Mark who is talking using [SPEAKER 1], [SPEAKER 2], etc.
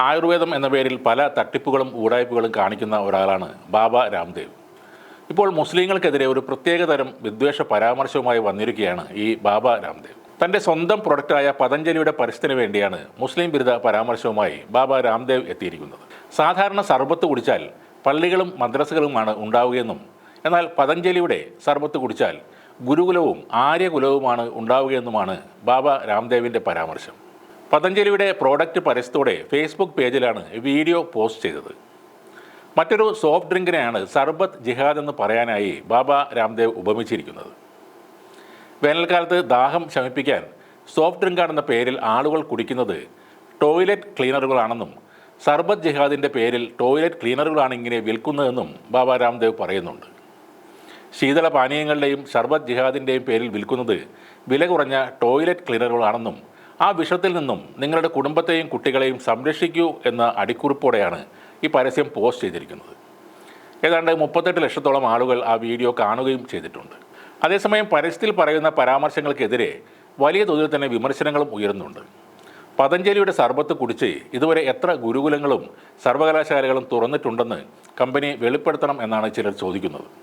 [SPEAKER 1] ആയുർവേദം എന്ന പേരിൽ പല തട്ടിപ്പുകളും ഊടായ്പകളും കാണിക്കുന്ന ഒരാളാണ് ബാബ രാംദേവ്. ഇപ്പോൾ മുസ്ലിങ്ങൾക്കെതിരെ ഒരു പ്രത്യേകതരം വിദ്വേഷ പരാമർശവുമായി വന്നിരിക്കുകയാണ് ഈ ബാബ രാംദേവ്. തൻ്റെ സ്വന്തം പ്രൊഡക്റ്റായ പതഞ്ജലിയുടെ പരസ്യത്തിന് വേണ്ടിയാണ് മുസ്ലിം വിരുദ്ധ പരാമർശവുമായി ബാബ രാംദേവ് എത്തിയിരിക്കുന്നത്. സാധാരണ സർബത്ത് കുടിച്ചാൽ പള്ളികളും മദ്രസകളുമാണ് ഉണ്ടാവുകയെന്നും എന്നാൽ പതഞ്ജലിയുടെ സർബത്ത് കുടിച്ചാൽ ഗുരുകുലവും ആര്യകുലവുമാണ് ഉണ്ടാവുകയെന്നുമാണ് ബാബ രാംദേവിൻ്റെ പരാമർശം. പതഞ്ജലിയുടെ പ്രോഡക്റ്റ് പരസ്യത്തോടെ ഫേസ്ബുക്ക് പേജിലാണ് വീഡിയോ പോസ്റ്റ് ചെയ്തത്. മറ്റൊരു സോഫ്റ്റ് ഡ്രിങ്കിനെയാണ് സർബത്ത് ജിഹാദ് എന്ന് പറയാനായി ബാബ രാംദേവ് ഉപമിച്ചിരിക്കുന്നത്. വേനൽക്കാലത്ത് ദാഹം ശമിപ്പിക്കാൻ സോഫ്റ്റ് ഡ്രിങ്കാണെന്ന പേരിൽ ആളുകൾ കുടിക്കുന്നത് ടോയ്ലറ്റ് ക്ലീനറുകളാണെന്നും സർബത്ത് ജിഹാദിൻ്റെ പേരിൽ ടോയ്ലറ്റ് ക്ലീനറുകളാണ് ഇങ്ങനെ വിൽക്കുന്നതെന്നും ബാബ രാംദേവ് പറയുന്നുണ്ട്. ശീതള പാനീയങ്ങളുടെയും സർബത്ത് ജിഹാദിൻ്റെയും പേരിൽ വിൽക്കുന്നത് വില കുറഞ്ഞ ടോയ്ലറ്റ് ക്ലീനറുകളാണെന്നും ആ വിഷത്തിൽ നിന്നും നിങ്ങളുടെ കുടുംബത്തെയും കുട്ടികളെയും സംരക്ഷിക്കൂ എന്ന അടിക്കുറിപ്പോടെയാണ് ഈ പരസ്യം പോസ്റ്റ് ചെയ്തിരിക്കുന്നത്. ഏതാണ്ട് 38 ലക്ഷത്തോളം ആളുകൾ ആ വീഡിയോ കാണുകയും ചെയ്തിട്ടുണ്ട്. അതേസമയം പരസ്യത്തിൽ പറയുന്ന പരാമർശങ്ങൾക്കെതിരെ വലിയ തോതിൽ തന്നെ വിമർശനങ്ങളും ഉയരുന്നുണ്ട്. പതഞ്ജലിയുടെ സർബത്ത് കുടിച്ച് ഇതുവരെ എത്ര ഗുരുകുലങ്ങളും സർവകലാശാലകളും തുറന്നിട്ടുണ്ടെന്ന് കമ്പനി വെളിപ്പെടുത്തണം എന്നാണ് ചിലർ ചോദിക്കുന്നത്.